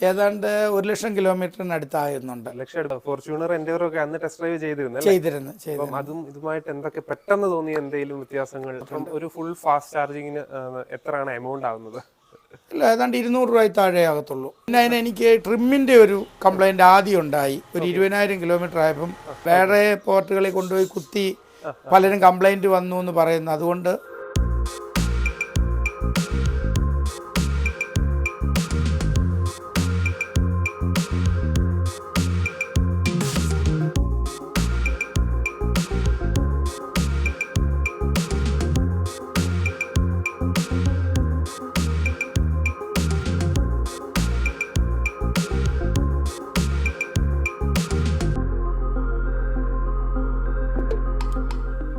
ഏതാണ്ട് 1,00,000 കിലോമീറ്ററിനടുത്തായിരുന്നുണ്ട്. Fortuner Endeavour ഒക്കെ അന്ന് ടെസ്റ്റ് ഡ്രൈവ് ചെയ്തിരുന്നു. അപ്പം അതും ഇതുമായിട്ട് എന്തൊക്കെ പെട്ടെന്ന് തോന്നിയ എന്തെങ്കിലും വ്യത്യാസങ്ങൾ? ഇപ്പം ഒരു ഫുൾ ഫാസ്റ്റ് ചാർജിങ്ങിന് എത്രയാണ് എമൗണ്ട് ആവുന്നത്? ഇല്ല, ഏതാണ്ട് 200 രൂപ താഴെ ആകത്തുള്ളൂ. പിന്നെ എനിക്ക് ട്രിമ്മിൻ്റെ ഒരു കംപ്ലൈൻറ്റ് ആദ്യം ഉണ്ടായി. ഒരു 20,000 കിലോമീറ്റർ ആയപ്പം വേറെ പോർട്ടുകളിൽ കൊണ്ടുപോയി കുത്തി പലരും കംപ്ലൈൻറ്റ് വന്നു എന്ന് പറയുന്നു. അതുകൊണ്ട്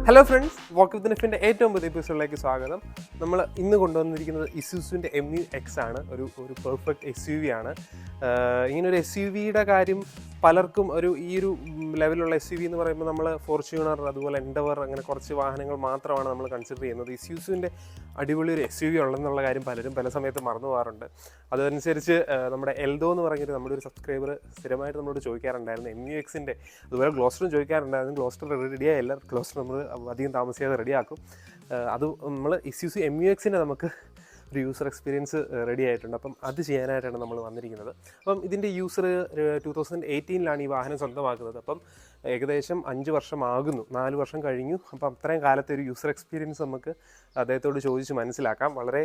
ഹലോ ഫ്രണ്ട്സ്, വാക്ക് വിത്ത് നിഫിൻ്റെ ഏറ്റവും പുതിയ എപ്പിസോഡിലേക്ക് സ്വാഗതം. നമ്മൾ ഇന്ന് കൊണ്ടുവന്നിരിക്കുന്നത് ഇസൂസുവിൻ്റെ MU-X ആണ്. ഒരു പെർഫെക്റ്റ് SUV ആണ്. ഇങ്ങനൊരു SUVയുടെ കാര്യം പലർക്കും ഈ ഒരു ലെവലുള്ള SUV എന്ന് പറയുമ്പോൾ നമ്മൾ ഫോർച്യൂണർ, അതുപോലെ എൻഡവർ, അങ്ങനെ കുറച്ച് വാഹനങ്ങൾ മാത്രമാണ് നമ്മൾ കൺസിഡർ ചെയ്യുന്നത്. ഇസൂസുവിൻ്റെ അടിപൊളി ഒരു SUV ഉള്ളതെന്നുള്ള കാര്യം പലരും പല സമയത്ത് മറന്നു പോകാറുണ്ട്. അതനുസരിച്ച് നമ്മുടെ എൽദോ എന്ന് പറഞ്ഞിട്ട് നമ്മുടെ ഒരു സബ്സ്ക്രൈബർ സ്ഥിരമായിട്ട് നമ്മളോട് ചോദിക്കാറുണ്ടായിരുന്നു MU-Xൻ്റെ. അതുപോലെ ഗ്ലോസ്റ്ററും ചോദിക്കാറുണ്ടായിരുന്നു. ഗ്ലോസ്റ്റർ റെഡിയായില്ല. ഗ്ലോസ്റ്റർ നമ്മൾ അധികം താമസിയാതെ റെഡിയാക്കും. അത് നമ്മൾ ഇസ്യൂസു MU-Xൻ്റെ നമുക്ക് ഒരു യൂസർ എക്സ്പീരിയൻസ് റെഡി ആയിട്ടുണ്ട്. അപ്പം അത് ചെയ്യാനായിട്ടാണ് നമ്മൾ വന്നിരിക്കുന്നത്. അപ്പം ഇതിൻ്റെ യൂസർ 2018 ഈ വാഹനം സ്വന്തമാക്കുന്നത്. അപ്പം ഏകദേശം 5 വർഷമാകുന്നു, 4 വർഷം കഴിഞ്ഞു. അപ്പം അത്രയും കാലത്തെ ഒരു യൂസർ എക്സ്പീരിയൻസ് നമുക്ക് അദ്ദേഹത്തോട് ചോദിച്ച് മനസ്സിലാക്കാം. വളരെ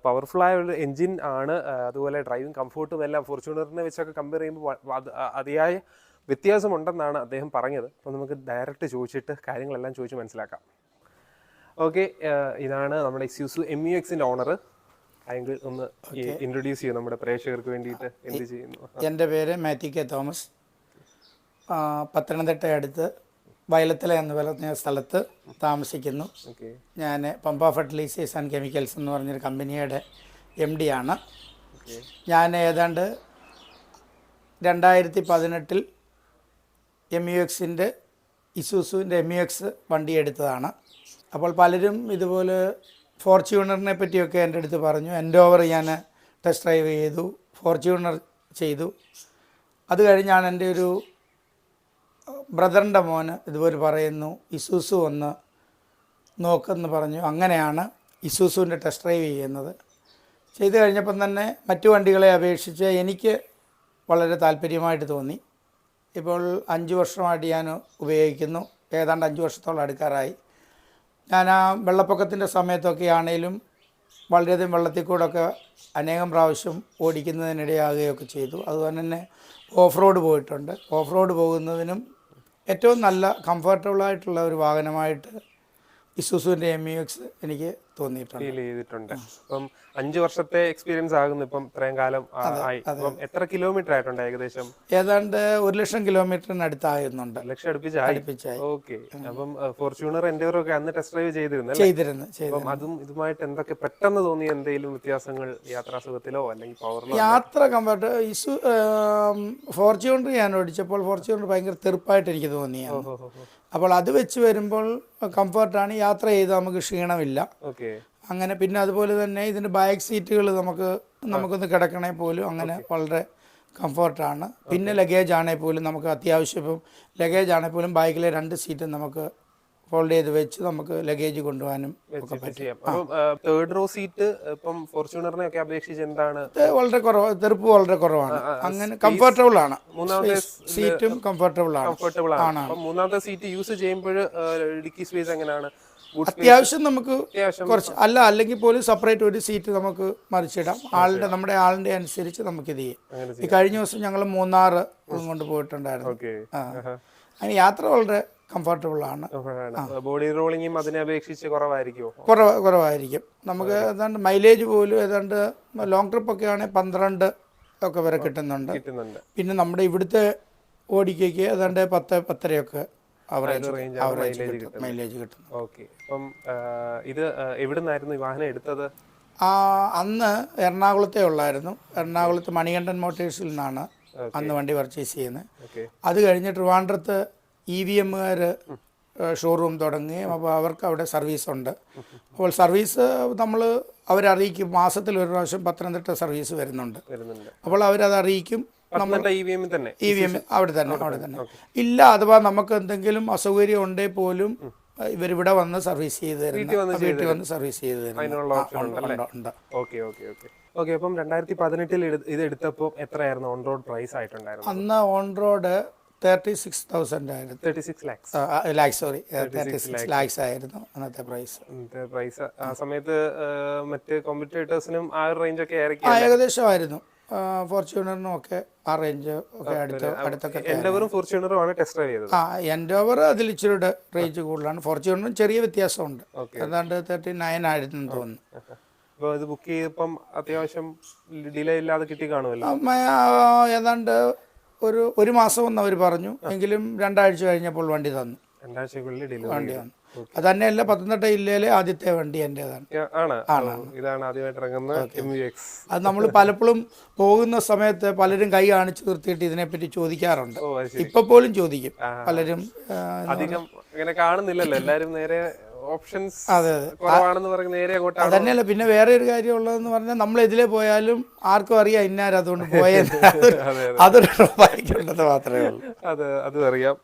പവർഫുള്ളായ ഒരു എൻജിൻ ആണ്. അതുപോലെ ഡ്രൈവിംഗ് കംഫോർട്ടും എല്ലാം ഫോർച്യൂണറിനെ വെച്ചൊക്കെ കമ്പയർ ചെയ്യുമ്പോൾ അതിയായ വ്യത്യാസമുണ്ടെന്നാണ് അദ്ദേഹം പറഞ്ഞത്. അപ്പോൾ നമുക്ക് ഡയറക്റ്റ് ചോദിച്ചിട്ട് കാര്യങ്ങളെല്ലാം ചോദിച്ച് മനസ്സിലാക്കാം. ഓക്കെ, ഇതാണ് നമ്മുടെ ഇസ്യൂസു MU-Xൻ്റെ ഓണർ. അയെങ്കിൽ ഒന്ന് ഇൻട്രൊഡ്യൂസ് ചെയ്യും നമ്മുടെ പ്രേക്ഷകർക്ക് വേണ്ടിയിട്ട്. എന്ത് ചെയ്യുന്നു? എൻ്റെ പേര് മാത്യു കെ തോമസ്. പത്തനംതിട്ട അടുത്ത് വയലത്തല എന്ന് പറയുന്ന സ്ഥലത്ത് താമസിക്കുന്നു. ഞാൻ പമ്പ ഫെർട്ടിലൈസേഴ്സ് ആൻഡ് കെമിക്കൽസ് എന്ന് പറഞ്ഞൊരു കമ്പനിയുടെ MD ആണ്. ഞാൻ ഏതാണ്ട് 2018 MU-Xൻ്റെ ഇസൂസുവിൻ്റെ MU-X വണ്ടി എടുത്തതാണ്. അപ്പോൾ പലരും ഇതുപോലെ ഫോർച്യൂണറിനെ പറ്റിയൊക്കെ എൻ്റെ അടുത്ത് പറഞ്ഞു. എൻഡോവർ ഞാൻ ടെസ്റ്റ് ഡ്രൈവ് ചെയ്തു, ഫോർച്യൂണർ ചെയ്തു. അത് കഴിഞ്ഞാണ് എൻ്റെ ഒരു ബ്രദറിൻ്റെ മോന് ഇതുപോലെ പറയുന്നു ഇസൂസു ഒന്ന് നോക്കെന്ന് പറഞ്ഞു. അങ്ങനെയാണ് ഇസൂസുവിൻ്റെ ടെസ്റ്റ് ഡ്രൈവ് ചെയ്യുന്നത്. ചെയ്ത് കഴിഞ്ഞപ്പം തന്നെ മറ്റു വണ്ടികളെ അപേക്ഷിച്ച് എനിക്ക് വളരെ താല്പര്യമായിട്ട് തോന്നി. ഇപ്പോൾ 5 വർഷമായിട്ട് ഞാൻ ഉപയോഗിക്കുന്നു. ഏതാണ്ട് 5 വർഷത്തോളം അടുക്കാറായി. ഞാൻ ആ വെള്ളപ്പൊക്കത്തിൻ്റെ സമയത്തൊക്കെ ആണെങ്കിലും വളരെയധികം വെള്ളത്തിൽ കൂടെയൊക്കെ അനേകം പ്രാവശ്യം ഓടിക്കുന്നതിനിടയാകുകയൊക്കെ ചെയ്തു. അതുപോലെ തന്നെ ഓഫ് റോഡ് പോയിട്ടുണ്ട്. ഓഫ് റോഡ് പോകുന്നതിനും ഏറ്റവും നല്ല കംഫർട്ടബിളായിട്ടുള്ള ഒരു വാഹനമായിട്ട് ഇസൂസുവിൻ്റെ MU-X എനിക്ക് തോന്നിയിട്ടുണ്ട്, ഫീൽ ചെയ്തിട്ടുണ്ട്. അപ്പം 5 വർഷത്തെ എക്സ്പീരിയൻസ് ആകുന്നു. ഇപ്പം ഇത്രയും കാലം ആയി. അപ്പം എത്ര കിലോമീറ്റർ ആയിട്ടുണ്ട് ഏകദേശം? ഏതാണ്ട് 1,00,000 കിലോമീറ്ററിനടുത്തായിരുന്നുണ്ട്. ലക്ഷം അടുപ്പിച്ചായി. ഓക്കെ. അപ്പം ഫോർച്യൂണർ എൻഡേവർ ഒക്കെ അന്ന് ടെസ്റ്റ് ഡ്രൈവ് ചെയ്തിരുന്നു. അപ്പം അതും ഇതുമായിട്ട് എന്തൊക്കെ പെട്ടെന്ന് തോന്നിയ എന്തെങ്കിലും വ്യത്യാസങ്ങൾ യാത്രാസുഖത്തിലോ അല്ലെങ്കിൽ പവറിലോ? യാത്ര കംഫർട്ട് ഫോർച്യൂണർ ഞാൻ ഓടിച്ചപ്പോൾ ഫോർച്യൂണർ ഭയങ്കര തെറുപ്പായിട്ട് എനിക്ക് തോന്നിയാണ്. അപ്പോൾ അത് വെച്ച് വരുമ്പോൾ കംഫർട്ടാണ്. യാത്ര ചെയ്ത് നമുക്ക് ക്ഷീണമില്ല. അങ്ങനെ പിന്നെ അതുപോലെ തന്നെ ഇതിൻ്റെ ബാക്ക് സീറ്റുകൾ നമുക്കൊന്ന് കിടക്കണേ പോലും അങ്ങനെ വളരെ കംഫർട്ടാണ്. പിന്നെ ലഗേജ് ആണെങ്കിൽ പോലും നമുക്ക് അത്യാവശ്യം ഇപ്പം ലഗേജ് ആണെങ്കിൽ പോലും ബാക്കിലെ 2 സീറ്റും നമുക്ക് ഫോൾഡ് ചെയ്ത് വെച്ച് നമുക്ക് ലഗേജ് കൊണ്ടുപോകാനും ഒക്കെ പറ്റും. തേർഡ് റോ സീറ്റ് ഇപ്പം ഫോർച്യൂണറിനെ ഒക്കെ അപേക്ഷിച്ച് എന്താണ്? വളരെ കുറവ്, തെറുപ്പ് വളരെ കുറവാണ്. അങ്ങനെ കംഫർട്ടബിൾ ആണ്. മൂന്നാമത്തെ സീറ്റും കംഫർട്ടബിൾ ആണ്. മൂന്നാമത്തെ സീറ്റ് യൂസ് ചെയ്യുമ്പോൾ ഡിക്കി സ്പേസ് എങ്ങനെയാണ്? അത്യാവശ്യം നമുക്ക് കുറച്ച് അല്ലെങ്കിൽ പോലും സെപ്പറേറ്റ് ഒരു സീറ്റ് നമുക്ക് മറിച്ചിടാം. നമ്മുടെ ആളിൻ്റെ അനുസരിച്ച് നമുക്കിത് ചെയ്യാം. ഈ കഴിഞ്ഞ ദിവസം ഞങ്ങൾ മൂന്നാർ കൊണ്ട് പോയിട്ടുണ്ടായിരുന്നു. അതിന് യാത്ര വളരെ കംഫർട്ടബിൾ ആണ്. ബോഡി റോളിംഗും അതിനെ അപേക്ഷിച്ച് കുറവായിരിക്കും. നമുക്ക് ഏതാണ്ട് മൈലേജ് പോലും ഏതാണ്ട് ലോങ് ട്രിപ്പ് ഒക്കെ ആണെങ്കിൽ 12 ഒക്കെ വരെ കിട്ടുന്നുണ്ട്. പിന്നെ നമ്മുടെ ഇവിടുത്തെ ഓടിക്കയ്ക്ക് ഏതാണ്ട് 10-10.5 മൈലേജ് കിട്ടും. ഓക്കെ. അപ്പം ഇത് എവിടുന്നായിരുന്നു ഈ വാഹനം എടുത്തത്? അന്ന് എറണാകുളത്തെ ഉള്ളായിരുന്നു. എറണാകുളത്ത് മണികണ്ഠൻ മോട്ടേഴ്സിൽ നിന്നാണ് അന്ന് വണ്ടി പർച്ചേസ് ചെയ്യുന്നത്. അത് കഴിഞ്ഞ് ട്രിവാൻഡ്രത്ത് EVMകാർ ഷോറൂം തുടങ്ങുകയും അപ്പോൾ അവർക്ക് അവിടെ സർവീസുണ്ട്. അപ്പോൾ സർവീസ് നമ്മൾ അവരറിയിക്കും. മാസത്തിൽ ഒരു പ്രാവശ്യം പത്തനംതിട്ട സർവീസ് വരുന്നുണ്ട്. അപ്പോൾ അവരത് അറിയിക്കും. നമ്മൾ EVM അവിടെ തന്നെ ഇല്ല. അഥവാ നമുക്ക് എന്തെങ്കിലും അസൗകര്യം ഉണ്ടെങ്കിൽ പോലും ഇവരിവിടെ വന്ന് സർവീസ് ചെയ്ത് തരുന്നു. വീട്ടിൽ വന്ന് സർവീസ് ചെയ്ത് തരുന്നുണ്ട്. ഓക്കെ. അപ്പം 2018 ഇത് എടുത്തപ്പോൾ എത്രയായിരുന്നു ഓൺ റോഡ് പ്രൈസ് ആയിട്ടുണ്ടായിരുന്നു? അന്ന് ഓൺ റോഡ് 36,000 ആയിരുന്നു. 36 lakhs. 36 lakhs ആയിരുന്നു അന്നത്തെ പ്രൈസ്. ആ സമയത്ത് മറ്റ് കോമ്പറ്റേറ്റേഴ്സിനും ആ ഒരു റേഞ്ച് ഒക്കെ ഏകദേശമായിരുന്നു. ഫോർച്യൂണറിനും ഒക്കെ ആ റേഞ്ച് ഒക്കെ അടുത്തൊക്കെ. എൻഡവറും ഫോർച്യൂണറും ആണ് ടെസ്റ്റ് ഡ്രൈവ് ചെയ്തത്. എൻഡോവർ അതിൽ ഇച്ചിരി റേഞ്ച് കൂടുതലാണ്. ഫോർച്യൂണറും ചെറിയ വ്യത്യാസമുണ്ട്. ഏതാണ്ട് 39 ആയിരുന്നു തോന്നുന്നു. അപ്പോൾ ഇത് ബുക്ക് ചെയ്തപ്പം അത്യാവശ്യം ഡിലേ ഇല്ലാതെ കിട്ടി കാണുമല്ലോ? ഏതാണ്ട് ഒരു മാസമെന്ന് അവർ പറഞ്ഞു. എങ്കിലും 2 ആഴ്ച കഴിഞ്ഞപ്പോൾ വണ്ടി തന്നു. 2 ആഴ്ചക്കുള്ളിൽ വണ്ടി തന്നു. അത് തന്നെയല്ല, പത്തനംതിട്ട ജില്ലയിലെ ആദ്യത്തെ വണ്ടി എൻ്റേതാണ്. ഇതാണ് ആദ്യമായിട്ട് ഇറങ്ങുന്ന MUX. അത് നമ്മൾ പലപ്പോഴും പോകുന്ന സമയത്ത് പലരും കൈ കാണിച്ചു നിർത്തിയിട്ട് ഇതിനെപ്പറ്റി ചോദിക്കാറുണ്ട്. ഇപ്പൊ പോലും ചോദിക്കും പലരും. അധികം അങ്ങനെ കാണുന്നില്ലല്ലോ, എല്ലാരും നേരെ ഓപ്ഷൻസ് കുറവാണെന്ന് പറഞ്ഞ് നേരെ അങ്ങോട്ട്. അതന്നെയല്ല, പിന്നെ വേറെ ഒരു കാര്യം ഉള്ളതെന്ന് പറഞ്ഞാൽ നമ്മൾ ഇതിലെ പോയാലും ആർക്കും അറിയാം ഇന്നാരും അതുകൊണ്ട് പോയത്. അതൊരു വായിക്കേണ്ടത് മാത്രമേ ഉള്ളൂ. അത് അറിയാം,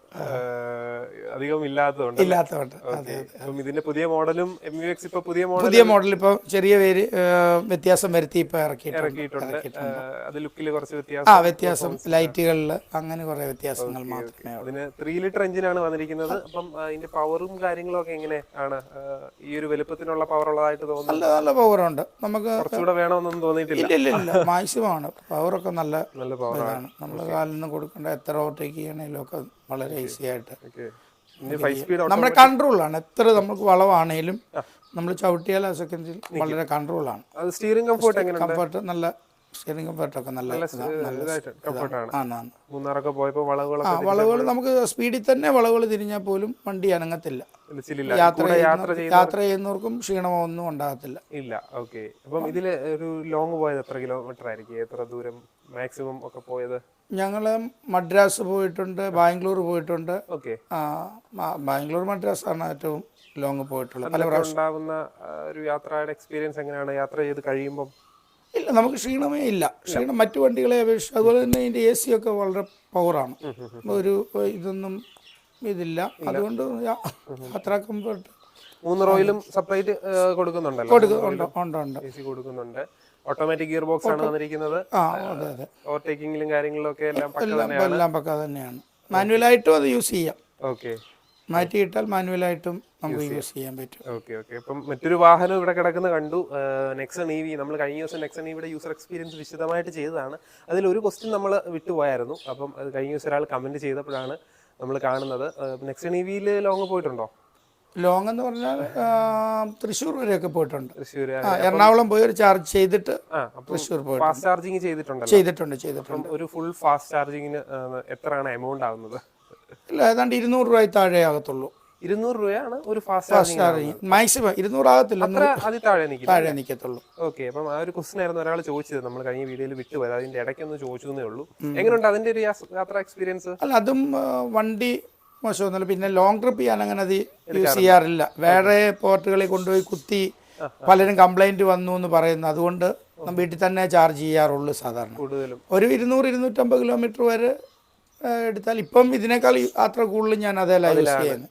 അധികം ഇല്ലാത്തതുകൊണ്ട്. ഇതിന്റെ പുതിയ മോഡലും MUX ഇപ്പൊ പുതിയ മോഡൽ ഇപ്പൊ ചെറിയ പേര് വ്യത്യാസം വരുത്തി ഇപ്പൊ ഇറക്കിയിട്ടുണ്ട്. അത് ലുക്കിൽ കുറച്ച് വ്യത്യാസം ലൈറ്റുകളിൽ അങ്ങനെ കുറെ വ്യത്യാസങ്ങൾ മാത്രമേ. അതിന് 3 ലിറ്റർ എഞ്ചിനാണ് വന്നിരിക്കുന്നത്. അപ്പം അതിന്റെ പവറും കാര്യങ്ങളും ഒക്കെ എങ്ങനെ ആണ്? ഈ ഒരു വലുപ്പത്തിനുള്ള പവർ ഉള്ളതായിട്ട് തോന്നുന്നു. നല്ല പവറുണ്ട്. നമുക്ക് കുറച്ചുകൂടെ വേണമെന്നൊന്നും തോന്നിയിട്ടില്ല. ഇല്ല, മാക്സിമം ആണ്. പവറൊക്കെ നല്ല പവറാണ്. നമ്മൾ കാലിൽ നിന്ന് കൊടുക്കേണ്ട എത്ര ഓവർടേക്ക് ചെയ്യണമെങ്കിലും ഒക്കെ വളരെ ഈസി ആയിട്ട്. നമ്മുടെ കൺട്രോളാണ്. എത്ര നമുക്ക് വളവാണേലും നമ്മൾ ചവിട്ടിയാൽ ആ സെക്കൻഡിൽ വളരെ കൺട്രോളാണ്. സ്റ്റിയറിംഗ് കംഫർട്ട് നല്ല സ്റ്റിയറിംഗ് കംഫർട്ടൊക്കെ നല്ല മൂന്നാറൊക്കെ പോയപ്പോൾ വളവുകൾ നമുക്ക് സ്പീഡിൽ തന്നെ വളവുകൾ തിരിഞ്ഞാൽ പോലും വണ്ടി അനങ്ങത്തില്ല. യാത്ര ചെയ്യുന്നവർക്കും ക്ഷീണമോ ഒന്നും ഉണ്ടാകത്തില്ല. ഇല്ല. ഓക്കെ. അപ്പം ഇതിൽ ഒരു ലോങ് പോയത് എത്ര കിലോമീറ്റർ ആയിരിക്കും? എത്ര ദൂരം മാക്സിമം ഒക്കെ പോയത്? ഞങ്ങൾ മദ്രാസ് പോയിട്ടുണ്ട്, ബാംഗ്ലൂർ പോയിട്ടുണ്ട്. ബാംഗ്ലൂർ മദ്രാസ് ആണ് ഏറ്റവും ലോങ് പോയിട്ടുള്ളത്. പല പ്രാവശ്യം ഉണ്ടാകുന്ന ഒരു യാത്രയുടെ എക്സ്പീരിയൻസ് എങ്ങനെയാണ് യാത്ര ചെയ്ത് കഴിയുമ്പോൾ? ഇല്ല, നമുക്ക് ക്ഷീണമേ ഇല്ല. ക്ഷീണം മറ്റു വണ്ടികളെ അപേക്ഷിച്ച്. അതുപോലെ തന്നെ ഇതിൻ്റെ AC ഒക്കെ വളരെ പവറാണ്. ഒരു ഇതൊന്നും ഇതില്ല. അതുകൊണ്ട് യാത്രാ കംഫർട്ട്. 3 റോയിലും സെപ്പറേറ്റ് കൊടുക്കുന്നുണ്ടല്ലോ? ഉണ്ട്. AC കൊടുക്കുന്നുണ്ട്. ഓട്ടോമാറ്റിക് ഗിയർ ബോക്സ് ആണ് വന്നിരിക്കുന്നത്. ഓവർടേക്കിങ്ങിലും കാര്യങ്ങളിലും ഒക്കെ എല്ലാം പക്ക തന്നെയാണ്. മാനുവലായിട്ടും അത് യൂസ് ചെയ്യാം. ഓക്കെ. മാറ്റിയിട്ടാൽ മാനുവലായിട്ടും നമുക്ക് യൂസ് ചെയ്യാൻ പറ്റും. ഓക്കെ. അപ്പം മറ്റൊരു വാഹനം ഇവിടെ കിടക്കുന്ന കണ്ടു, നെക്സൺ EV. നമ്മൾ കഴിഞ്ഞ ദിവസം നെക്സൺ EVയുടെ യൂസർ എക്സ്പീരിയൻസ് വിശദമായിട്ട് ചെയ്തതാണ്. അതിലൊരു ക്വസ്റ്റ്യൻ നമ്മൾ വിട്ടുപോയായിരുന്നു. അപ്പം അത് കഴിഞ്ഞ ദിവസം ഒരാൾ കമന്റ് ചെയ്തപ്പോഴാണ് നമ്മൾ കാണുന്നത്. നെക്സൺ EVയിൽ ലോങ് പോയിട്ടുണ്ടോ? ലോങ് എന്ന് പറഞ്ഞാൽ തൃശ്ശൂർ വരെയൊക്കെ പോയിട്ടുണ്ട്. എറണാകുളം പോയി ഒരു ചാർജ് ചെയ്തിട്ട് തൃശ്ശൂർ പോയി. ഫാസ്റ്റ് ചാർജിങ് ചെയ്തിട്ടുണ്ട്. ഒരു ഫുൾ ഫാസ്റ്റ് ചാർജിങ്ങിന് എത്രയാണ് എമൗണ്ട് ആവുന്നത്? ഇല്ല, ഏതാണ്ട് 200 രൂപ താഴെ ആകത്തുള്ളൂ. 200 രൂപയാണ് ഒരു ഫാസ്റ്റ് ചാർജിങ്. മാക്സിമം 200 ആകത്തില്ല, താഴെ നിൽക്കത്തുള്ളൂ. ഓക്കെ. അപ്പം ആ ഒരു ക്വസ്റ്റൻ ആയിരുന്നു ഒരാൾ ചോദിച്ചത്. നമ്മൾ കഴിഞ്ഞ വീഡിയോയിൽ വിട്ടുപോയത്, അതിന്റെ ഇടയ്ക്കൊന്ന് ചോദിച്ചതേ ഉള്ളൂ. എങ്ങനെയുണ്ട് അതിന്റെ ഒരു യാത്രാ എക്സ്പീരിയൻസ്? അല്ല, അതും വണ്ടി മോശമൊന്നുമില്ല. പിന്നെ ലോങ് ട്രിപ്പ് ചെയ്യാൻ അങ്ങനെ അത് യൂസ് ചെയ്യാറില്ല. വേറെ പോർട്ടുകളിൽ കൊണ്ടുപോയി കുത്തി പലരും കംപ്ലൈന്റ് വന്നു എന്ന് പറയുന്നു. അതുകൊണ്ട് വീട്ടിൽ തന്നെ ചാർജ് ചെയ്യാറുള്ളൂ സാധാരണ. കൂടുതലും ഒരു 200-250 കിലോമീറ്റർ വരെ എടുത്താൽ. ഇപ്പം ഇതിനേക്കാൾ യാത്ര കൂടുതലും ഞാൻ അതേല യൂസ് ചെയ്യുന്നത്.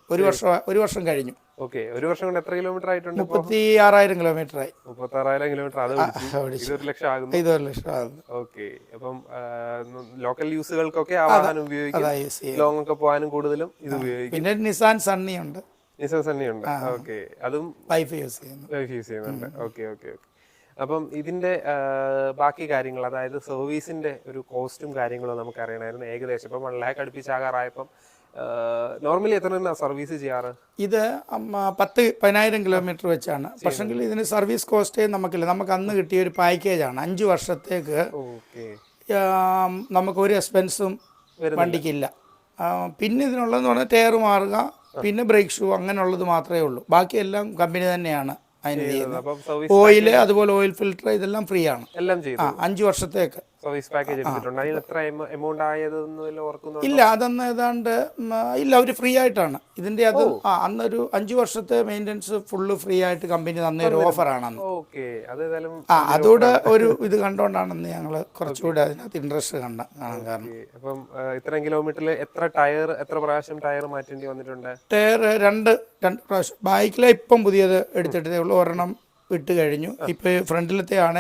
ഒരു വർഷം കഴിഞ്ഞു. ഓക്കെ. ഒരു വർഷം കൊണ്ട് എത്ര കിലോമീറ്റർ ആയിട്ടുണ്ട്? 36,000 കിലോമീറ്റർ ആയി. 36,000 കിലോമീറ്റർ. അത് 1 ലക്ഷം ആകുന്നു. 1 ലക്ഷം ആകുന്നു. ഓക്കെ. അപ്പം ലോക്കൽ യൂസുകൾക്കൊക്കെ ആ വാഹനം ഉപയോഗിക്കും. ലോങ് ഒക്കെ പോകാനും കൂടുതലും ഇത് ഉപയോഗിക്കും. പിന്നെ നിസാൻ സണ്ണി ഉണ്ട്. ഓക്കെ. അതും വൈഫ് യൂസ് ചെയ്യുന്നുണ്ട്. ഓക്കെ. അപ്പം ഇതിന്റെ ബാക്കി കാര്യങ്ങൾ, അതായത് സർവീസിന്റെ ഒരു കോസ്റ്റും കാര്യങ്ങളും നമുക്ക് അറിയണമായിരുന്നു. ഏകദേശം ഇപ്പം 1 lakh അടുപ്പിച്ചാകാറായപ്പം നോർമലി എത്ര സർവീസ് ചെയ്യാറ്? ഇത് 10,000 കിലോമീറ്റർ വെച്ചാണ്. പക്ഷെങ്കിൽ ഇതിന് സർവീസ് കോസ്റ്റേ നമുക്കില്ല. നമുക്ക് അന്ന് കിട്ടിയ ഒരു പാക്കേജാണ്. 5 വർഷത്തേക്ക് നമുക്കൊരു എക്സ്പെൻസും വണ്ടിക്കില്ല. പിന്നെ ഇതിനുള്ളതെന്ന് പറഞ്ഞാൽ ടയർ മാറുക, പിന്നെ ബ്രേക്ക് ഷൂ, അങ്ങനെയുള്ളത് മാത്രമേ ഉള്ളൂ. ബാക്കിയെല്ലാം കമ്പനി തന്നെയാണ് അതിന് ചെയ്യുന്നത്. ഓയിൽ, അതുപോലെ ഓയിൽ ഫിൽറ്റർ, ഇതെല്ലാം ഫ്രീ ആണ്. 5 വർഷത്തേക്ക് സർവീസ് പാക്കേജ് എടുത്തിട്ടുണ്ട്. അതിന് എത്ര എമൗണ്ട് ആയതെന്ന് ഓർക്കുന്നുണ്ടോ? ഇല്ല, അതൊന്ന് ഏതാണ്ട് ഇല്ല, അവർ ഫ്രീ ആയിട്ടാണ് ഇതിൻ്റെ അത്. അന്നൊരു 5 വർഷത്തെ മെയിൻ്റെനൻസ് ഫുള്ള് ഫ്രീ ആയിട്ട് കമ്പനി തന്നൊരു ഓഫറാണ് അന്ന്. ഓക്കെ, അതേതായാലും അതുകൂടെ ഒരു ഇത് കണ്ടുകൊണ്ടാണെന്ന് ഞങ്ങൾ കുറച്ചുകൂടെ അതിനകത്ത് ഇൻട്രസ്റ്റ് കാണാൻ കാരണം. അപ്പം ഇത്രയും കിലോമീറ്ററിൽ എത്ര പ്രാവശ്യം ടയർ മാറ്റേണ്ടി വന്നിട്ടുണ്ട്? ടയർ രണ്ട് പ്രാവശ്യം. ബൈക്കിലെ ഇപ്പം പുതിയത് എടുത്തിട്ടേ ഉള്ളൂ, ഒരെണ്ണം വിട്ട് കഴിഞ്ഞു. ഇപ്പം ഫ്രണ്ടിലത്തെ ആണ്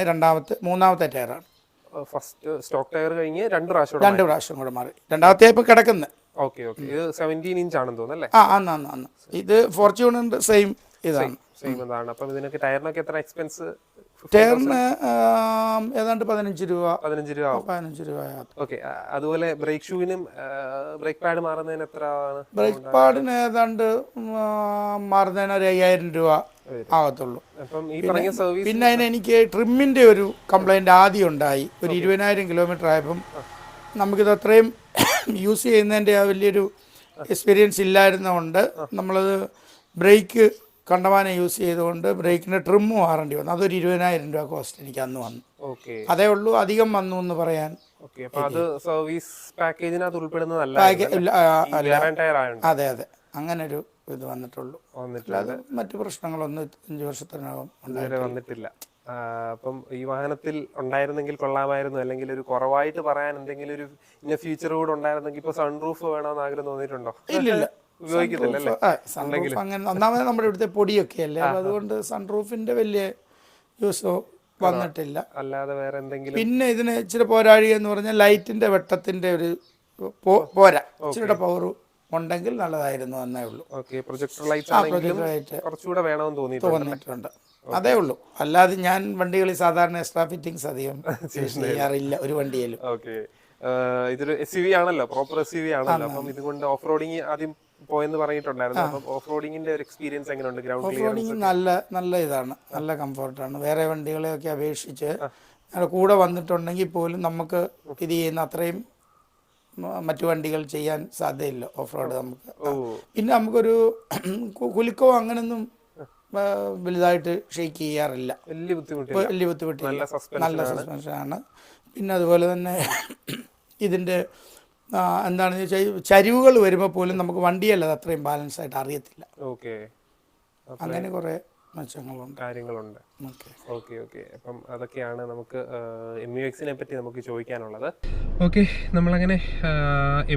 മൂന്നാമത്തെ ടയറാണ്. ഫസ്റ്റ് സ്റ്റോക്ക് ടയർ കഴിഞ്ഞ് 2 പ്രാവശ്യം കൂടെ മാറി. രണ്ടാമത്തെ ഇപ്പം കിടക്കുന്നത്. ഓക്കെ ഓക്കെ, ഇത് 17 ഇഞ്ച് ആണെന്ന് തോന്നുന്നു അല്ലേ? അന്ന് ഇത് ഫോർച്യൂണറിന്റെ സെയിം ഇതാണ്. സെയിം ഇതാണ്. അപ്പം ഇതിനൊക്കെ ടയറിനൊക്കെ എത്ര എക്സ്പെൻസ്? ടയറിന് ഏതാണ്ട് 15 രൂപ ആവും. ഓക്കെ, അതുപോലെ ബ്രേക്ക് ഷൂവിനും ബ്രേക്ക് പാഡ് മാറുന്നതിന് എത്ര ആണ്? ബ്രേക്ക് പാഡിന് ഏതാണ്ട് മാറുന്നതിന് ഒരു 5000 രൂപ ആകത്തുള്ളൂ. പിന്നെ അതിന് എനിക്ക് ട്രിമ്മിൻ്റെ ഒരു കംപ്ലൈൻറ്റ് ആദ്യം ഉണ്ടായി. ഒരു 20,000 കിലോമീറ്റർ ആയപ്പം നമുക്കിത് അത്രയും യൂസ് ചെയ്യുന്നതിൻ്റെ വലിയൊരു എക്സ്പീരിയൻസ് ഇല്ലായിരുന്നതുകൊണ്ട് നമ്മളത് ബ്രേക്ക് കണ്ടമാനം യൂസ് ചെയ്തുകൊണ്ട് ബ്രേക്കിൻ്റെ ട്രിമ്മ് മാറേണ്ടി വന്നു. അതൊരു 20,000 രൂപ കോസ്റ്റ് എനിക്ക് അന്ന് വന്നു. അതേ ഉള്ളൂ, അധികം വന്നു എന്ന് പറയാൻ. അതെ, അങ്ങനൊരു ഇത് വന്നിട്ടുള്ളൂ. അല്ലാതെ മറ്റു പ്രശ്നങ്ങളൊന്നും 5 വർഷത്തിനകം വന്നിട്ടില്ല. അപ്പം ഈ വാഹനത്തിൽ ഉണ്ടായിരുന്നെങ്കിൽ കൊള്ളാമായിരുന്നു, അല്ലെങ്കിൽ ഒരു കുറവായിട്ട് പറയാൻ എന്തെങ്കിലും ഒരു ഇന്ന ഫീച്ചർ കൂടെ ഉണ്ടായിരുന്നെങ്കിൽ. ഇപ്പൊ സൺറൂഫ് വേണമെന്ന് ആഗ്രഹം തോന്നിയിട്ടുണ്ടോ? ഇല്ലില്ല, ഉപയോഗിക്കുന്നില്ലല്ലേ? അങ്ങനെ ഒന്നാമത് നമ്മുടെ ഇവിടുത്തെ പൊടിയൊക്കെ അല്ലേ, അതുകൊണ്ട് സൺറൂഫിന്റെ വലിയ യൂസോ വന്നിട്ടില്ല. അല്ലാതെ വേറെ എന്തെങ്കിലും? പിന്നെ ഇതിന് ഇച്ചിരി പോരാഴി എന്ന് പറഞ്ഞാൽ ലൈറ്റിന്റെ വെട്ടത്തിന്റെ ഒരു പോരാ, ഇച്ചിരിയുടെ പവർ ഉണ്ടെങ്കിൽ നല്ലതായിരുന്നു എന്നേ ഉള്ളൂ. പ്രൊജക്ടർ ലൈറ്റ് കുറച്ചുകൂടെ വേണമെന്ന് തോന്നിയിട്ടുണ്ട്. അതേ ഉള്ളൂ. അല്ലാതെ ഞാൻ വണ്ടികളിൽ സാധാരണ എക്സ്ട്രാ ഫിറ്റിംഗ്സ് അധികം ചെയ്യാറില്ല ഒരു വണ്ടിയിലും. ഇതൊരു SUV ആണല്ലോ, പ്രോപ്പർ SUV ആണല്ലോ. അപ്പം ഇതുകൊണ്ട് ഓഫ് റോഡിങ് ആദ്യം പോയെന്ന് പറഞ്ഞിട്ടുണ്ടായിരുന്നു. അപ്പം ഓഫ് റോഡിങ്ങിന്റെ ഒരു എക്സ്പീരിയൻസ് എങ്ങനെയുണ്ട്? ഗ്രൗണ്ട് ക്ലിയറൻസ് നല്ല ഇതാണ്, നല്ല കംഫർട്ടാണ്. വേറെ വണ്ടികളെയൊക്കെ അപേക്ഷിച്ച് കൂടെ വന്നിട്ടുണ്ടെങ്കിൽ പോലും നമുക്ക് ഇത് ചെയ്യുന്ന അത്രയും മറ്റു വണ്ടികൾ ചെയ്യാൻ സാധ്യതയില്ല ഓഫ് റോഡ് നമുക്ക്. പിന്നെ നമുക്കൊരു കുലുക്കോ അങ്ങനൊന്നും വലുതായിട്ട് ഷെയ്ക്ക് ചെയ്യാറില്ല, വലിയ ബുദ്ധിമുട്ടില്ല. നല്ല സസ്പെൻഷനാണ്. പിന്നെ അതുപോലെ തന്നെ ഇതിൻ്റെ എന്താണെന്ന് വെച്ചാൽ ചരിവുകൾ വരുമ്പോൾ പോലും നമുക്ക് വണ്ടിയല്ലത് അത്രയും ബാലൻസ് ആയിട്ട് അറിയത്തില്ല. അങ്ങനെ കുറേ കാര്യങ്ങളുണ്ട്. അപ്പം അതൊക്കെയാണ് നമുക്ക് MUXനെ പറ്റി നമുക്ക് ചോദിക്കാനുള്ളത്. ഓക്കെ, നമ്മളങ്ങനെ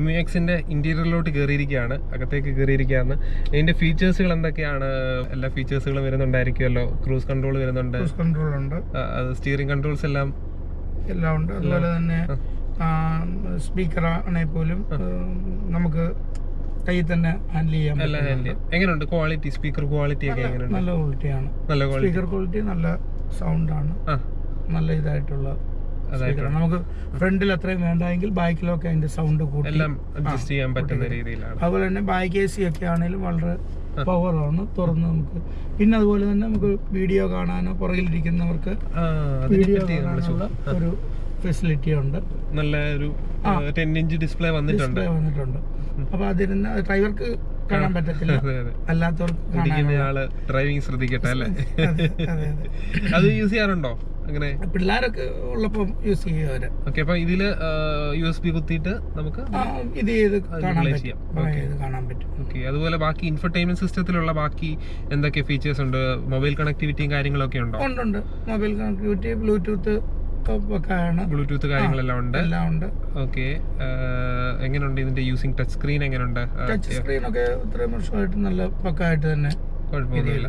MUXന്റെ ഇന്റീരിയറിലോട്ട് കയറിയിരിക്കുകയാണ്, അകത്തേക്ക് കയറിയിരിക്കുകയാണ്. ഇതിന്റെ ഫീച്ചേഴ്സുകൾ എന്തൊക്കെയാണ്? എല്ലാ ഫീച്ചേഴ്സുകളും വരുന്നുണ്ടായിരിക്കുമല്ലോ. ക്രൂസ് കൺട്രോൾ വരുന്നുണ്ട്, സ്റ്റിയറിംഗ് കൺട്രോൾസ് എല്ലാം ഉണ്ട്. അതുപോലെ തന്നെ സ്പീക്കർ ആണെങ്കിൽ പോലും നമുക്ക് കയ്യിൽ തന്നെ ഹാൻഡിൽ ചെയ്യാൻ. എങ്ങനെയുണ്ട് ക്വാളിറ്റി? സ്പീക്കർ ക്വാളിറ്റി ഒക്കെ എങ്ങനെയുണ്ട്? നല്ല ക്വാളിറ്റിയാണ്. സ്പീക്കർ ക്വാളിറ്റി നല്ല സൗണ്ടാണ്, നല്ല ഇതായിട്ടുള്ള. നമുക്ക് ഫ്രണ്ടിൽ അത്രയും വേണ്ടെങ്കിൽ ബാക്കിലൊക്കെ അതിന്റെ സൗണ്ട് കൂട്ടി എല്ലാം അഡ്ജസ്റ്റ് ചെയ്യാൻ പറ്റുന്ന രീതിയിലാണ്. അതുപോലെ തന്നെ ബാക്ക് AC ഒക്കെ ആണെങ്കിലും വളരെ പവറാണ്, തുറന്ന് നമുക്ക്. പിന്നെ അതുപോലെ തന്നെ നമുക്ക് വീഡിയോ കാണാനോ പുറകിലിരിക്കുന്നവർക്ക് വീഡിയോ കാണാനുള്ള ഒരു ഫെസിലിറ്റി ഉണ്ട്. നല്ല ഒരു 10 ഇഞ്ച് ഡിസ്പ്ലേ വന്നിട്ടുണ്ട്. അപ്പൊ അതിരുന്ന് ഡ്രൈവർക്ക് കാണാൻ പറ്റത്തില്ല, അല്ലാത്തവർക്ക് ഡ്രൈവിംഗ് ശ്രദ്ധിക്കട്ടെ അല്ലേ? അത് യൂസ് ചെയ്യാറുണ്ടോ? അങ്ങനെ പിള്ളേരൊക്കെ ഉള്ളപ്പം യൂസ് ചെയ്യുക. ഓക്കെ, അപ്പൊ ഇതില് USB കുത്തിയിട്ട് നമുക്ക് ഇത് കാണാൻ പറ്റും. ഓക്കെ, അതുപോലെ ബാക്കി ഇൻഫർടൈൻമെന്റ് സിസ്റ്റത്തിലുള്ള ബാക്കി എന്തൊക്കെ ഫീച്ചേഴ്സ് ഉണ്ട്? മൊബൈൽ കണക്ടിവിറ്റിയും കാര്യങ്ങളൊക്കെ ഉണ്ടോ? ഉണ്ട്. മൊബൈൽ കണക്ടിവിറ്റി, ബ്ലൂടൂത്ത് കാര്യങ്ങളെല്ലാം ഉണ്ട്. ഓക്കെ, എങ്ങനെയുണ്ട് ഇതിന്റെ യൂസിങ്? ടച്ച് സ്ക്രീൻ എങ്ങനെയുണ്ട്? ടച്ച് സ്ക്രീൻ ഒക്കെ ഇത്രയും വർഷമായിട്ട് നല്ല പക്കായിട്ട് തന്നെ, കുഴപ്പമൊന്നുമില്ല.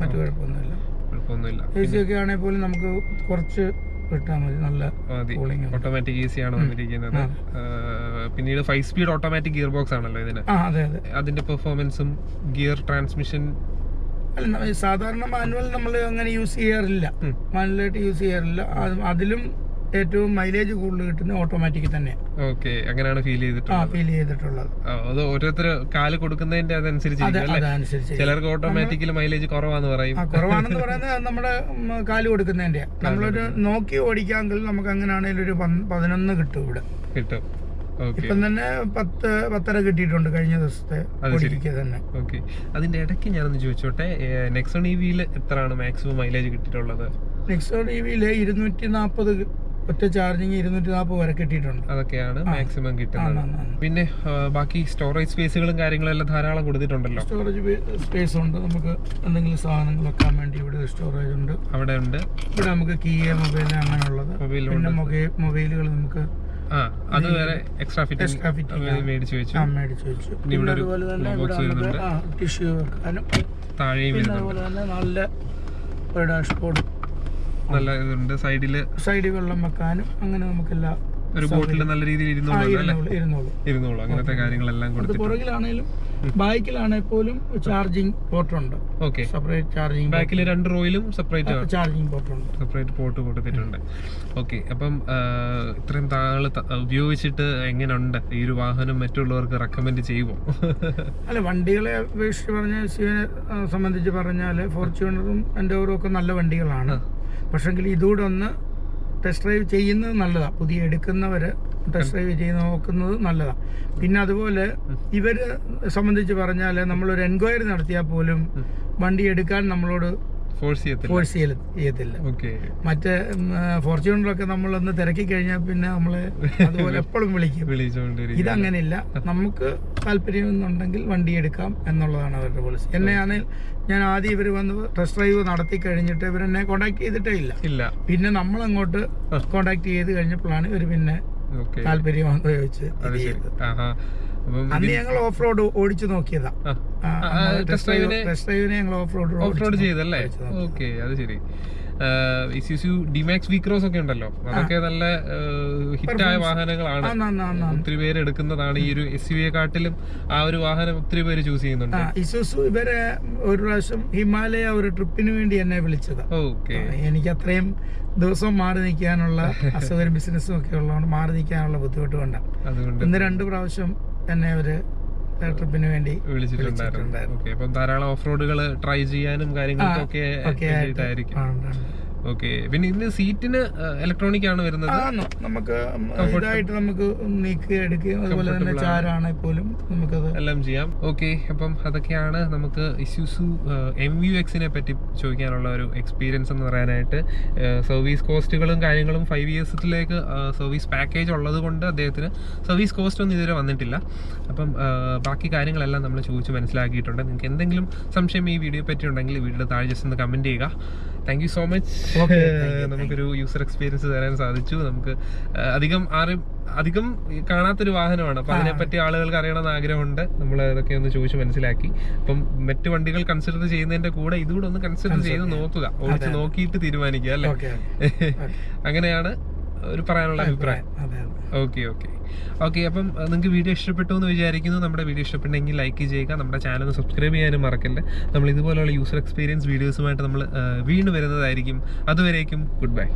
മറ്റു കുഴപ്പമൊന്നുമില്ല. AC ഒക്കെ ആണെങ്കിൽ പോലും നമുക്ക് കുറച്ച് വിട്ടാൽ മതി, നല്ല കൂളിംഗ്. ഓട്ടോമാറ്റിക് AC ആണ് വന്നിരിക്കുന്നത്. പിന്നീട് 5 സ്പീഡ് ഓട്ടോമാറ്റിക് ഗിയർ ബോക്സ് ആണല്ലോ ഇതിന്. അതിന്റെ പെർഫോമൻസും ഗിയർ ട്രാൻസ്മിഷൻ സാധാരണ മാനുവൽ നമ്മൾ അങ്ങനെ യൂസ് ചെയ്യാറില്ല, മാനുവലായിട്ട് യൂസ് ചെയ്യാറില്ല. അതിലും ഏറ്റവും മൈലേജ് കൂടുതൽ കിട്ടുന്ന ഓട്ടോമാറ്റിക് തന്നെ. ഓക്കെ, അങ്ങനെയാണ് ഫീൽ ചെയ്തിട്ടുള്ളത്. അത് ഓരോരുത്തർ കാല് കൊടുക്കുന്നതിന്റെ അതനുസരിച്ച് ചിലർക്ക് ഓട്ടോമാറ്റിക്കലി മൈലേജ് കുറവാന്ന് പറയും. കുറവാണെന്ന് പറയുന്നത് നമ്മുടെ കാല് കൊടുക്കുന്നതിന്റെ. നമ്മളൊരു നോക്കി ഓടിക്കാമെങ്കിൽ നമുക്ക് അങ്ങനെയാണെങ്കിൽ ഒരു 11 കിട്ടും ഇവിടെ. ഇപ്പം തന്നെ 10 കിട്ടിയിട്ടുണ്ട് കഴിഞ്ഞ ദിവസത്തെ തന്നെ. ഓക്കെ, അതിന്റെ ഇടയ്ക്ക് ഞാനൊന്ന് ചോദിച്ചോട്ടെ, നെക്സോൺ EVയിൽ എത്രയാണ് മാക്സിമം മൈലേജ് കിട്ടിയിട്ടുള്ളത്? നെക്സോൺ EVയിൽ 240 ഒറ്റ ചാർജിങ് 240 വരെ കിട്ടിയിട്ടുണ്ട്. അതൊക്കെയാണ് മാക്സിമം കിട്ടുന്നത്. പിന്നെ ബാക്കി സ്റ്റോറേജ് സ്പേസുകളും കാര്യങ്ങളും എല്ലാം ധാരാളം കൊടുത്തിട്ടുണ്ടല്ലോ. സ്റ്റോറേജ് സ്പേസ് ഉണ്ട്, നമുക്ക് എന്തെങ്കിലും സാധനങ്ങൾ വെക്കാൻ വേണ്ടി ഇവിടെ സ്റ്റോറേജ് ഉണ്ട്. അവിടെ ഉണ്ട്. ഇവിടെ നമുക്ക് കീ മൊബൈൽ അങ്ങനെയുള്ളത്, പിന്നെ മൊബൈലുകൾ നമുക്ക് അത് വേറെ എക്സ്ട്രാ ഫിറ്റിംഗ് മേടിച്ചു വെച്ചു. പിന്നെ അതുപോലെ തന്നെ ഇവിടെ ടിഷ്യൂ വെക്കാനും താഴെയും അതുപോലെ തന്നെ നല്ല ഒരു ഡാഷ്ബോർഡ്, നല്ല ഇതുണ്ട്. സൈഡിൽ വെള്ളം വെക്കാനും അങ്ങനെ നമുക്കെല്ലാം ഒരു ബോട്ടിൽ നല്ല രീതിയിൽ ഇരുന്നോളൂ. അങ്ങനത്തെ കാര്യങ്ങളെല്ലാം കൊടുത്തിട്ടുണ്ട്. പുറകിലാണേലും ബാക്കിലാണെങ്കിൽ പോലും ചാർജിങ് പോർട്ട് ഉണ്ട്. Okay, separate charging. ബാക്കിൽ 2 റോയിലും സെപ്പറേറ്റ് ചാർജിങ് പോർട്ട് ഉണ്ട്, സെപ്പറേറ്റ് പോർട്ട് കൊടുത്തിട്ടുണ്ട്. ഓക്കെ, അപ്പം ഇത്രയും താങ്കൾ ഉപയോഗിച്ചിട്ട് എങ്ങനെയുണ്ട് ഈ ഒരു വാഹനം? മറ്റുള്ളവർക്ക് റെക്കമെൻഡ് ചെയ്യുമോ? അല്ല, വണ്ടികളെ അപേക്ഷിച്ച് പറഞ്ഞാൽ ശിവനെ സംബന്ധിച്ച് പറഞ്ഞാൽ ഫോർച്യൂണറും എൻഡോവറും ഒക്കെ നല്ല വണ്ടികളാണ്. പക്ഷെങ്കിൽ ഇതുകൂടെ ഒന്ന് ടെസ്റ്റ് ഡ്രൈവ് ചെയ്യുന്നത് നല്ലതാണ്. പുതിയ എടുക്കുന്നവർ ടെസ്റ്റ് ഡ്രൈവ് ചെയ്ത് നോക്കുന്നത് നല്ലതാണ്. പിന്നെ അതുപോലെ ഇവരെ സംബന്ധിച്ച് പറഞ്ഞാൽ നമ്മളൊരു എൻക്വയറി നടത്തിയാൽ പോലും വണ്ടി എടുക്കാൻ നമ്മളോട് ഫോഴ്സ് ചെയ്യത്തില്ല. മറ്റേ ഫോർച്യൂണറൊക്കെ നമ്മളൊന്ന് തിരക്കി കഴിഞ്ഞാൽ പിന്നെ നമ്മളെ അതുപോലെ എപ്പോഴും വിളിക്കും. ഇതങ്ങനെയില്ല, നമുക്ക് താല്പര്യം എന്നുണ്ടെങ്കിൽ വണ്ടി എടുക്കാം എന്നുള്ളതാണ് അവരുടെ പോളിസി. എന്നെയാണെങ്കിൽ ഞാൻ ആദ്യം ഇവർ വന്ന് ടെസ്റ്റ് ഡ്രൈവ് നടത്തി കഴിഞ്ഞിട്ട് ഇവരെന്നെ കോണ്ടാക്ട് ചെയ്തിട്ടേ ഇല്ല. പിന്നെ നമ്മളങ്ങോട്ട് കോണ്ടാക്ട് ചെയ്ത് കഴിഞ്ഞപ്പോഴാണ് ഇവർ പിന്നെ താല്പര്യമാണെന്ന് ചോദിച്ച് അന്ന് ഞങ്ങൾ ഓഫ് റോഡ് ഓടിച്ചു നോക്കിയതാ. ടെസ്റ്റ് ഡ്രൈവിനെ ഞങ്ങൾ ഓഫ് റോഡ് ചെയ്തല്ലേ? ഓക്കെ, അത് ശരി. ഇസുസു ഡിമാക്സ് വീക്രോസ് ഒക്കെ ഉണ്ടല്ലോ, അതൊക്കെ നല്ല ഹിറ്റായ വാഹനങ്ങളാണ്. ഒത്തിരി പേര് എടുക്കുന്നതാണ്. ഈ ഒരു SUV കാട്ടിലും ആ ഒരു വാഹനം ഒത്തിരി പേര് ചൂസ് ചെയ്യുന്നുണ്ട്. ഇസുസു ഇവരെ ഒരു പ്രാവശ്യം ഹിമാലയ ഒരു ട്രിപ്പിന് വേണ്ടി എന്നെ വിളിച്ചതാ. ഓക്കെ, എനിക്ക് അത്രയും ദിവസം മാറി നിൽക്കാനുള്ള അസൗകര്യം ബിസിനസ്സും ഒക്കെ ഉള്ളതുകൊണ്ട് മാറി നിൽക്കാനുള്ള ബുദ്ധിമുട്ട് കൊണ്ടാണ്. അതുകൊണ്ട് 2 പ്രാവശ്യം എന്നെ ഒരു ട്രിപ്പിന് വേണ്ടി വിളിച്ചിട്ടുണ്ടായിരുന്നു. ഓക്കെ, അപ്പം ധാരാളം ഓഫ് റോഡുകൾ ട്രൈ ചെയ്യാനും കാര്യങ്ങൾക്കൊക്കെ ആയിരിക്കും. ഓക്കെ, പിന്നെ ഇതിന് സീറ്റിന് ഇലക്ട്രോണിക് ആണ് വരുന്നത്. നമുക്ക് ഇതായിട്ട് നമുക്ക് നീക്കുക എടുക്കുകയും അതുപോലെ തന്നെ ചാരാണെങ്കിൽ പോലും നമുക്കത് എല്ലാം ചെയ്യാം. ഓക്കെ, അപ്പം അതൊക്കെയാണ് നമുക്ക് ഇസുസു MUX-നെ പറ്റി ചോദിക്കാനുള്ള ഒരു എക്സ്പീരിയൻസ് എന്ന് പറയാനായിട്ട്. സർവീസ് കോസ്റ്റുകളും കാര്യങ്ങളും 5 ഇയേഴ്സിലേക്ക് സർവീസ് പാക്കേജ് ഉള്ളത് കൊണ്ട് അദ്ദേഹത്തിന് സർവീസ് കോസ്റ്റ് ഒന്നും ഇതുവരെ വന്നിട്ടില്ല. അപ്പം ബാക്കി കാര്യങ്ങളെല്ലാം നമ്മൾ ചോദിച്ച് മനസ്സിലാക്കിയിട്ടുണ്ട്. നിങ്ങൾക്ക് എന്തെങ്കിലും സംശയം ഈ വീഡിയോ പറ്റി ഉണ്ടെങ്കിൽ വീഡിയോയുടെ താഴെ ജസ്റ്റ് ഒന്ന് കമൻറ്റ് ചെയ്യുക. Thank you so much. നമുക്കൊരു യൂസർ എക്സ്പീരിയൻസ് തരാൻ സാധിച്ചു. നമുക്ക് അധികം കാണാത്തൊരു വാഹനമാണ്. അപ്പം അതിനെപ്പറ്റി ആളുകൾക്ക് അറിയണമെന്ന് ആഗ്രഹമുണ്ട്. നമ്മൾ അതൊക്കെ ഒന്ന് ചോദിച്ച് മനസ്സിലാക്കി. അപ്പം മറ്റു വണ്ടികൾ കൺസിഡർ ചെയ്യുന്നതിന്റെ കൂടെ ഇതുകൂടെ ഒന്ന് കൺസിഡർ ചെയ്ത് നോക്കുക, ഓടിച്ച് നോക്കിയിട്ട് തീരുമാനിക്കുക അല്ലേ? അങ്ങനെയാണ് ഒരു പറയാനുള്ള അഭിപ്രായം. ഓക്കെ, അപ്പം നിങ്ങൾക്ക് വീഡിയോ ഇഷ്ടപ്പെട്ടു എന്ന് വിചാരിക്കുന്നു. നമ്മുടെ വീഡിയോ ഇഷ്ടപ്പെട്ടെങ്കിൽ ലൈക്ക് ചെയ്യുക, നമ്മുടെ ചാനൽ സബ്സ്ക്രൈബ് ചെയ്യാനും മറക്കല്ലേ. നമ്മൾ ഇതുപോലെയുള്ള യൂസർ എക്സ്പീരിയൻസ് വീഡിയോസുമായിട്ട് നമ്മൾ വീണ്ടും വരുന്നതായിരിക്കും. അതുവരേക്കും ഗുഡ് ബൈ.